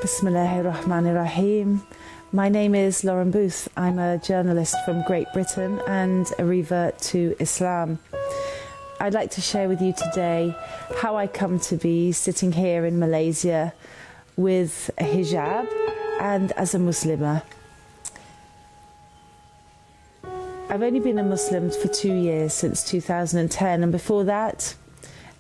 Bismillahirrahmanirrahim. My name is Lauren Booth. I'm a journalist from Great Britain and a revert to Islam. I'd like to share with you today how I come to be sitting here in Malaysia with a hijab and as a Muslimah. I've only been a Muslim for 2 years, since 2010, and before that,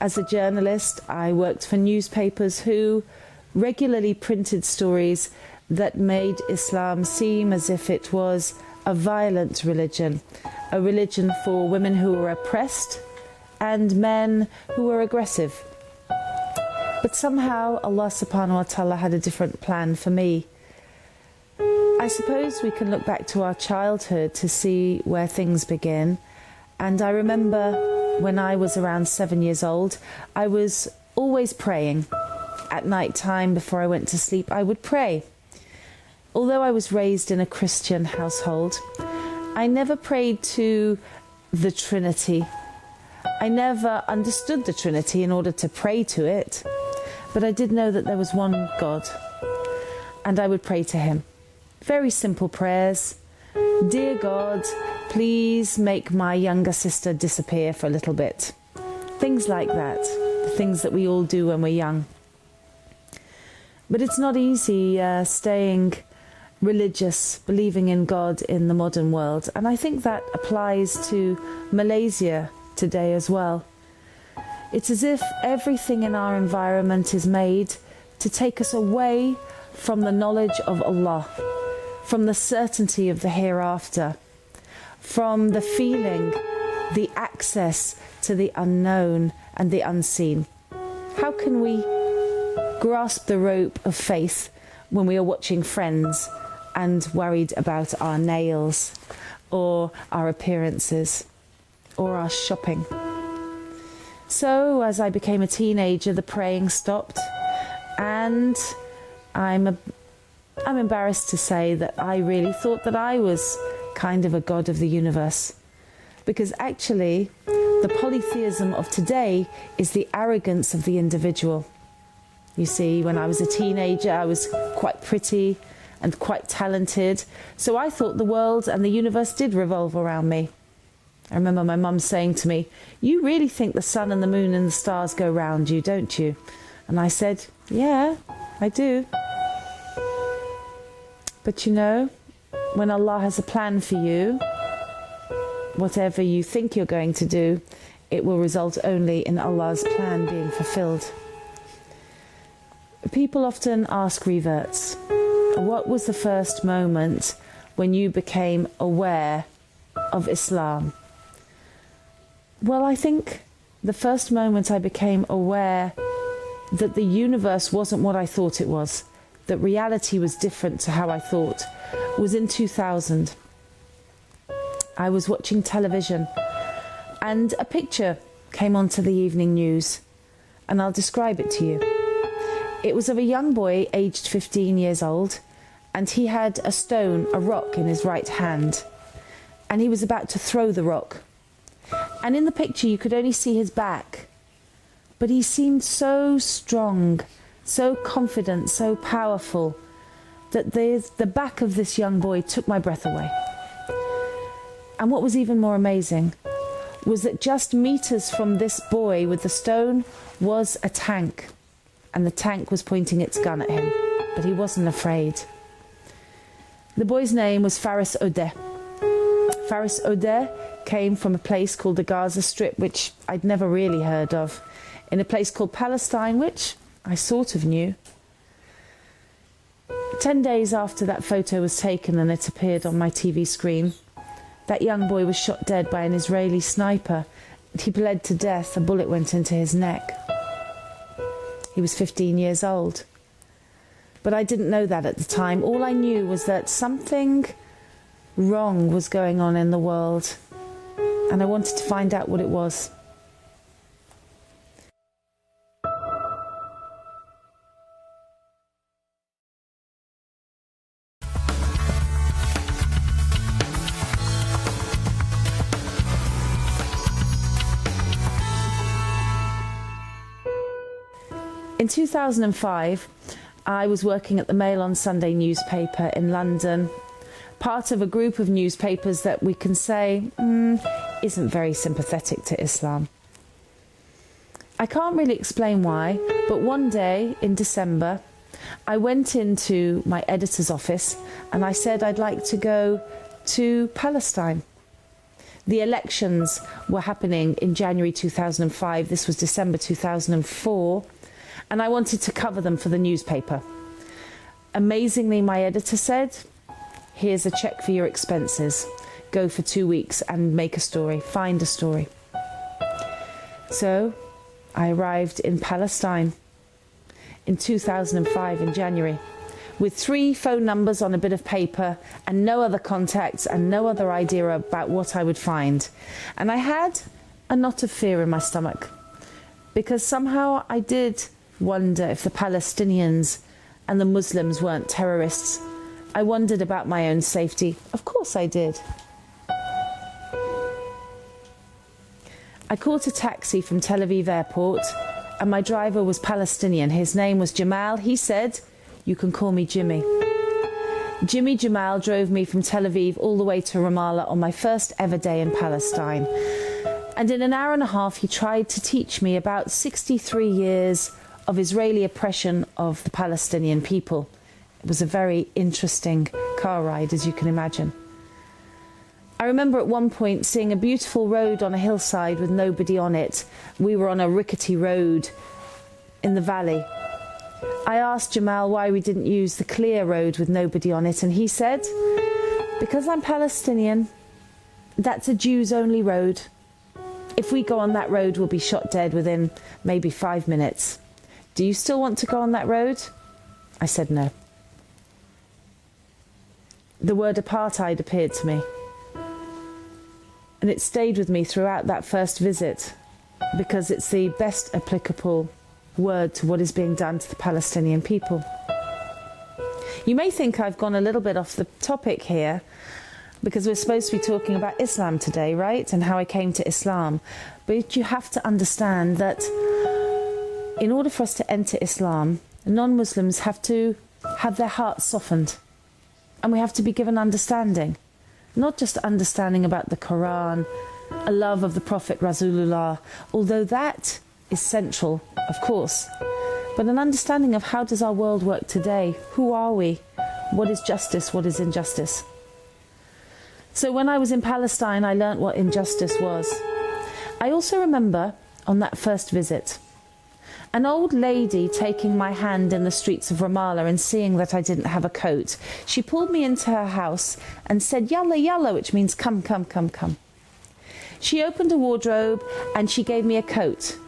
as a journalist, I worked for newspapers who regularly printed stories that made Islam seem as if it was a violent religion, a religion for women who were oppressed and men who were aggressive. But somehow Allah subhanahu wa ta'ala had a different plan for me. I suppose we can look back to our childhood to see where things begin. And I remember when I was around 7 years old, I was always praying. At night time, before I went to sleep, I would pray. Although I was raised in a Christian household, I never prayed to the Trinity. I never understood the Trinity in order to pray to it, but I did know that there was one God, and I would pray to him. Very simple prayers. Dear God, please make my younger sister disappear for a little bit. Things like that, the things that we all do when we're young. But it's not easy staying religious, believing in God in the modern world. And I think that applies to Malaysia today as well. It's as if everything in our environment is made to take us away from the knowledge of Allah, from the certainty of the hereafter, from the feeling, the access to the unknown and the unseen. How can we grasp the rope of faith when we are watching Friends and worried about our nails or our appearances or our shopping? So as I became a teenager, the praying stopped, and I'm embarrassed to say that I really thought that I was kind of a god of the universe, because actually the polytheism of today is the arrogance of the individual. You see, when I was a teenager, I was quite pretty and quite talented, so I thought the world and the universe did revolve around me. I remember my mum saying to me, "You really think the sun and the moon and the stars go round you, don't you?" And I said, "Yeah, I do." But you know, when Allah has a plan for you, whatever you think you're going to do, it will result only in Allah's plan being fulfilled. People often ask reverts, what was the first moment when you became aware of Islam? Well, I think the first moment I became aware that the universe wasn't what I thought it was, that reality was different to how I thought, was in 2000. I was watching television and a picture came onto the evening news, and I'll describe it to you. It was of a young boy aged 15 years old, and he had a stone, a rock in his right hand, and he was about to throw the rock. And in the picture you could only see his back, but he seemed so strong, so confident, so powerful, that the back of this young boy took my breath away. And what was even more amazing was that just meters from this boy with the stone was a tank, and the tank was pointing its gun at him, but he wasn't afraid. The boy's name was Faris Odeh. Faris Odeh came from a place called the Gaza Strip, which I'd never really heard of, in a place called Palestine, which I sort of knew. 10 days after that photo was taken and it appeared on my TV screen, that young boy was shot dead by an Israeli sniper. He bled to death. A bullet went into his neck. He was 15 years old. But I didn't know that at the time. All I knew was that something wrong was going on in the world, and I wanted to find out what it was. In 2005, I was working at the Mail on Sunday newspaper in London, part of a group of newspapers that we can say isn't very sympathetic to Islam. I can't really explain why, but one day in December, I went into my editor's office and I said I'd like to go to Palestine. The elections were happening in January 2005. This was December 2004. And I wanted to cover them for the newspaper. Amazingly, my editor said, here's a check for your expenses. Go for 2 weeks and make a story, find a story. So I arrived in Palestine in 2005 in January with 3 phone numbers on a bit of paper and no other contacts and no other idea about what I would find. And I had a knot of fear in my stomach because somehow I did wonder if the Palestinians and the Muslims weren't terrorists. I wondered about my own safety. Of course I did. I caught a taxi from Tel Aviv airport and my driver was Palestinian. His name was Jamal. He said, "You can call me Jimmy." Jimmy Jamal drove me from Tel Aviv all the way to Ramallah on my first ever day in Palestine. And in an hour and a half he tried to teach me about 63 years of Israeli oppression of the Palestinian people. It was a very interesting car ride, as you can imagine. I remember at one point seeing a beautiful road on a hillside with nobody on it. We were on a rickety road in the valley. I asked Jamal why we didn't use the clear road with nobody on it, and he said, because I'm Palestinian, that's a Jews only road. If we go on that road, we'll be shot dead within maybe 5 minutes. Do you still want to go on that road? I said no. The word apartheid appeared to me. And it stayed with me throughout that first visit because it's the best applicable word to what is being done to the Palestinian people. You may think I've gone a little bit off the topic here because we're supposed to be talking about Islam today, right? And how I came to Islam. But you have to understand that in order for us to enter Islam, non-Muslims have to have their hearts softened. And we have to be given understanding. Not just understanding about the Quran, a love of the Prophet Rasulullah, although that is central, of course, but an understanding of how does our world work today? Who are we? What is justice? What is injustice? So when I was in Palestine, I learnt what injustice was. I also remember on that first visit, an old lady taking my hand in the streets of Ramallah and seeing that I didn't have a coat. She pulled me into her house and said, "Yalla, yalla," which means come, come, come, come. She opened a wardrobe and she gave me a coat.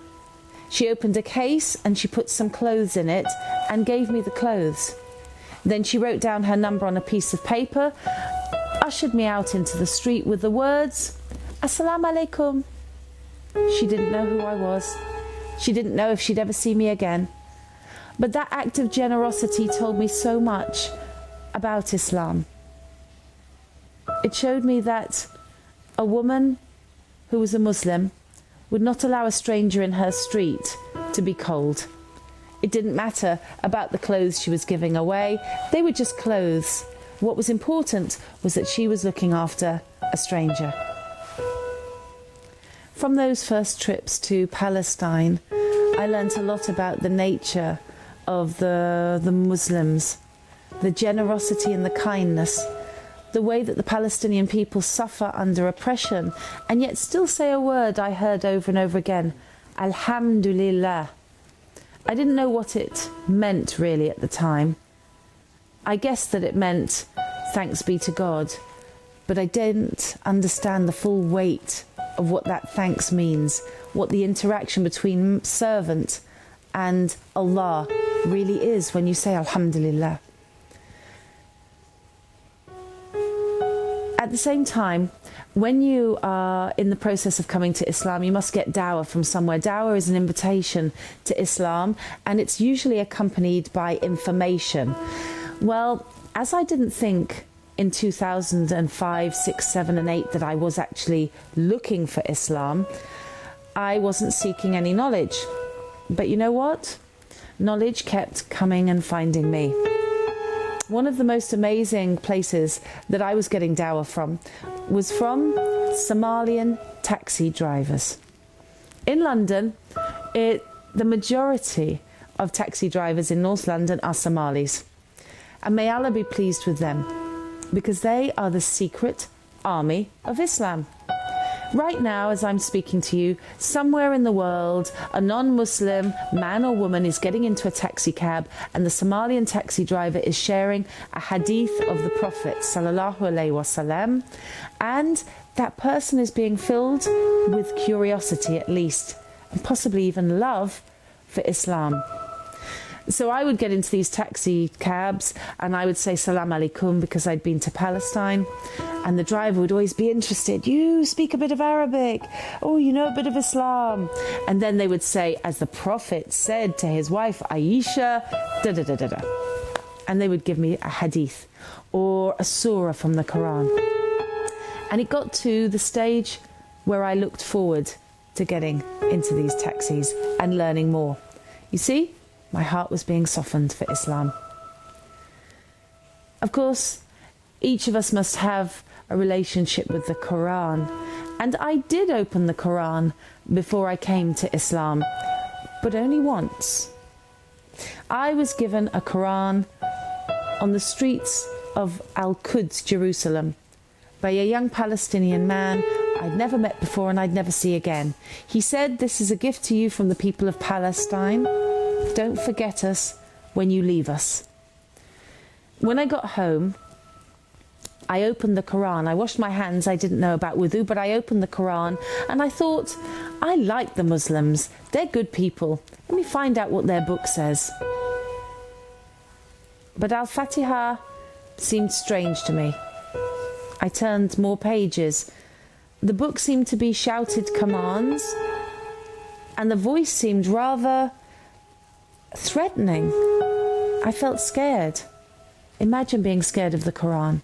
She opened a case and she put some clothes in it and gave me the clothes. Then she wrote down her number on a piece of paper, ushered me out into the street with the words, "Assalamu alaikum." She didn't know who I was. She didn't know if she'd ever see me again. But that act of generosity told me so much about Islam. It showed me that a woman who was a Muslim would not allow a stranger in her street to be cold. It didn't matter about the clothes she was giving away. They were just clothes. What was important was that she was looking after a stranger. From those first trips to Palestine, I learnt a lot about the nature of the Muslims, the generosity and the kindness, the way that the Palestinian people suffer under oppression and yet still say a word I heard over and over again, Alhamdulillah. I didn't know what it meant really at the time. I guessed that it meant thanks be to God, but I didn't understand the full weight of what that thanks means, what the interaction between servant and Allah really is when you say Alhamdulillah. At the same time, when you are in the process of coming to Islam, you must get dawah from somewhere. Dawah is an invitation to Islam, and it's usually accompanied by information. Well, as I didn't think in 2005, 6, 7 and 8 that I was actually looking for Islam, I wasn't seeking any knowledge. But you know what? knowledge kept coming and finding me. One of the most amazing places that I was getting dawah from was from Somalian taxi drivers. In London, the majority of taxi drivers in North London are Somalis. And may Allah be pleased with them, because they are the secret army of Islam. Right now, as I'm speaking to you, somewhere in the world, a non-Muslim man or woman is getting into a taxi cab, and the Somalian taxi driver is sharing a hadith of the Prophet sallallahu alaihi wasallam, and that person is being filled with curiosity at least, and possibly even love for Islam. So I would get into these taxi cabs and I would say salam alaikum because I'd been to Palestine, and the driver would always be interested. You speak a bit of Arabic. Oh, you know a bit of Islam. And then they would say, as the Prophet said to his wife Aisha, da da da da da. And they would give me a hadith or a surah from the Quran. And it got to the stage where I looked forward to getting into these taxis and learning more. You see? My heart was being softened for Islam. Of course, each of us must have a relationship with the Quran. And I did open the Quran before I came to Islam, but only once. I was given a Quran on the streets of Al-Quds, Jerusalem, by a young Palestinian man I'd never met before and I'd never see again. He said, "This is a gift to you from the people of Palestine. Don't forget us when you leave us." When I got home, I opened the Quran. I washed my hands. I didn't know about wudu, but I opened the Quran and I thought, I like the Muslims. They're good people. Let me find out what their book says. But Al-Fatiha seemed strange to me. I turned more pages. The book seemed to be shouted commands, and the voice seemed rather threatening. I felt scared. Imagine being scared of the Quran.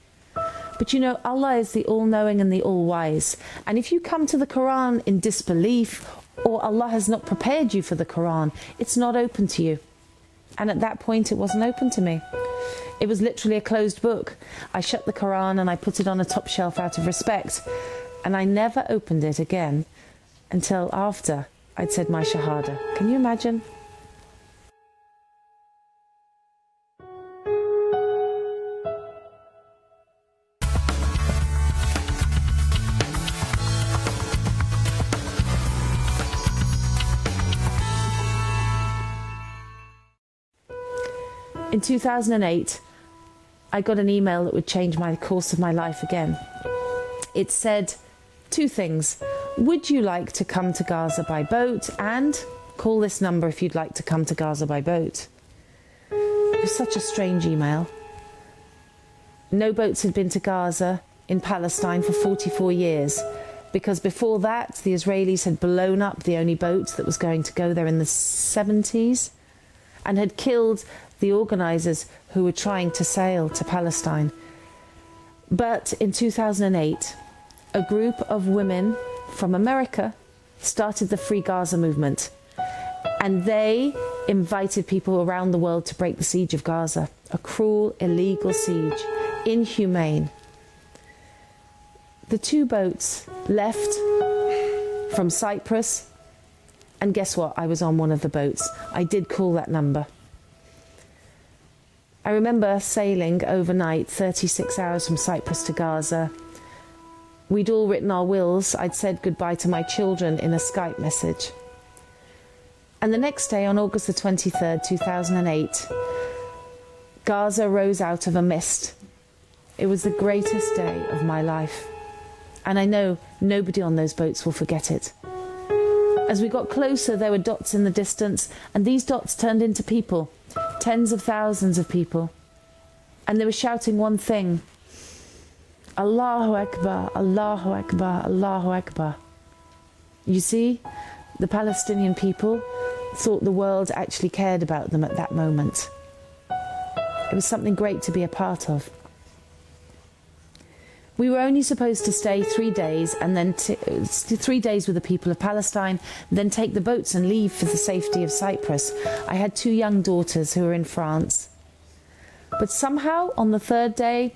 But you know, Allah is the all-knowing and the all-wise. And if you come to the Quran in disbelief, or Allah has not prepared you for the Quran, it's not open to you. And at that point, it wasn't open to me. It was literally a closed book. I shut the Quran and I put it on a top shelf out of respect. And I never opened it again until after I'd said my Shahada. Can you imagine? In 2008, I got an email that would change my course of my life again. It said two things. Would you like to come to Gaza by boat? And call this number if you'd like to come to Gaza by boat. It was such a strange email. No boats had been to Gaza in Palestine for 44 years, because before that the Israelis had blown up the only boat that was going to go there in the 70s and had killed the organisers who were trying to sail to Palestine. But in 2008, a group of women from America started the Free Gaza movement, and they invited people around the world to break the siege of Gaza. A cruel, illegal siege, inhumane. The two boats left from Cyprus, and guess what? I was on one of the boats. I did call that number. I remember sailing overnight, 36 hours from Cyprus to Gaza. We'd all written our wills. I'd said goodbye to my children in a Skype message. And the next day, on August the 23rd, 2008, Gaza rose out of a mist. It was the greatest day of my life. And I know nobody on those boats will forget it. As we got closer, there were dots in the distance, and these dots turned into people. Tens of thousands of people. And they were shouting one thing. Allahu Akbar, Allahu Akbar, Allahu Akbar. You see, the Palestinian people thought the world actually cared about them at that moment. It was something great to be a part of. We were only supposed to stay 3 days, and then 3 days with the people of Palestine, then take the boats and leave for the safety of Cyprus. I had 2 young daughters who were in France. But somehow, on the 3rd day,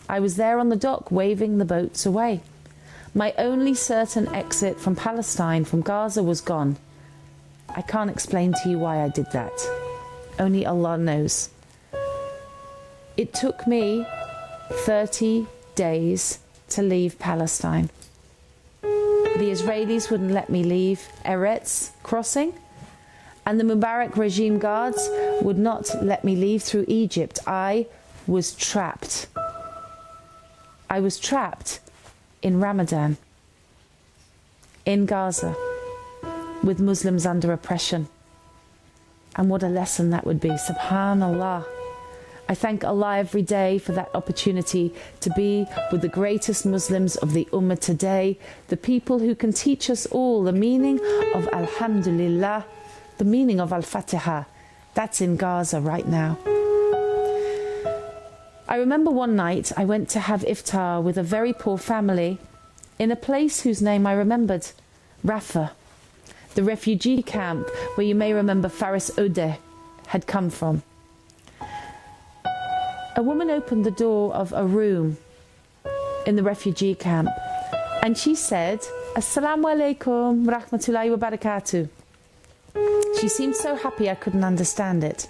I was there on the dock waving the boats away. My only certain exit from Palestine, from Gaza, was gone. I can't explain to you why I did that. Only Allah knows. It took me 30 days to leave Palestine. The Israelis wouldn't let me leave Eretz crossing, and the Mubarak regime guards would not let me leave through Egypt. I was trapped. I was trapped in Ramadan, in Gaza, with Muslims under oppression. And what a lesson that would be. Subhanallah. I thank Allah every day for that opportunity to be with the greatest Muslims of the Ummah today, the people who can teach us all the meaning of Alhamdulillah, the meaning of Al-Fatiha. That's in Gaza right now. I remember one night I went to have iftar with a very poor family in a place whose name I remembered, Rafah, the refugee camp where you may remember Faris Odeh had come from. A woman opened the door of a room in the refugee camp and she said, Assalamu alaikum rahmatullahi wa barakatuh. She seemed so happy I couldn't understand it.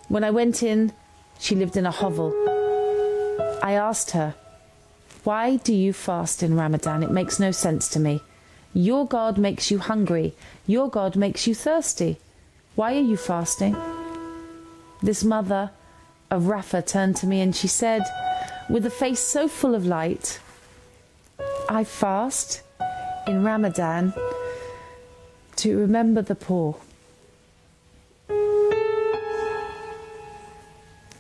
When I went in, she lived in a hovel. I asked her, why do you fast in Ramadan? It makes no sense to me. Your God makes you hungry. Your God makes you thirsty. Why are you fasting? This mother of Rafah turned to me and she said, with a face so full of light, I fast in Ramadan to remember the poor.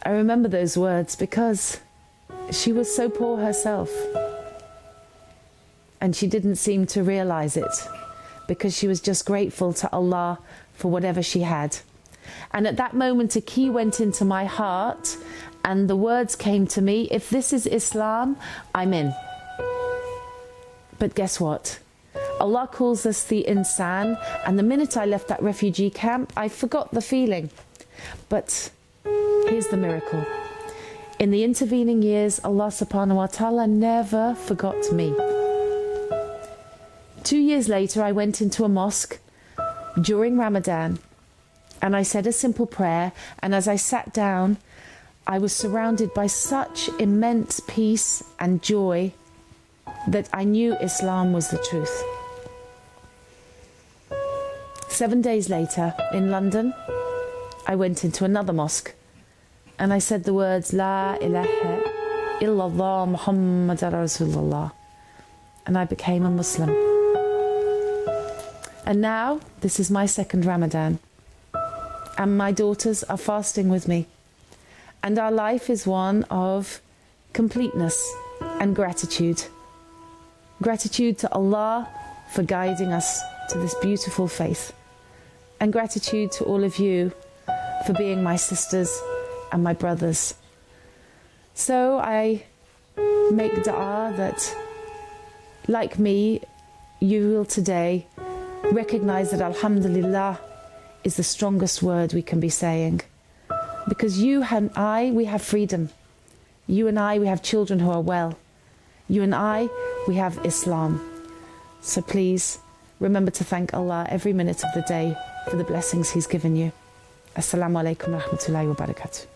I remember those words because she was so poor herself. And she didn't seem to realize it because she was just grateful to Allah for whatever she had. And at that moment, a key went into my heart and the words came to me, if this is Islam, I'm in. But guess what? Allah calls us the insan, and the minute I left that refugee camp, I forgot the feeling. But here's the miracle. In the intervening years, Allah subhanahu wa ta'ala never forgot me. 2 years later, I went into a mosque during Ramadan and I said a simple prayer, and as I sat down, I was surrounded by such immense peace and joy that I knew Islam was the truth. 7 days later, in London, I went into another mosque and I said the words, La ilaha illallah Muhammad Rasulullah, and I became a Muslim. And now, this is my 2nd Ramadan, and my daughters are fasting with me, and our life is one of completeness and gratitude. Gratitude to Allah for guiding us to this beautiful faith, and gratitude to all of you for being my sisters and my brothers. So I make dua that, like me, you will today recognize that Alhamdulillah is the strongest word we can be saying. Because you and I, we have freedom. You and I, we have children who are well. You and I, we have Islam. So please, remember to thank Allah every minute of the day for the blessings He's given you. Assalamu alaikum wa rahmatullahi wa barakatuh.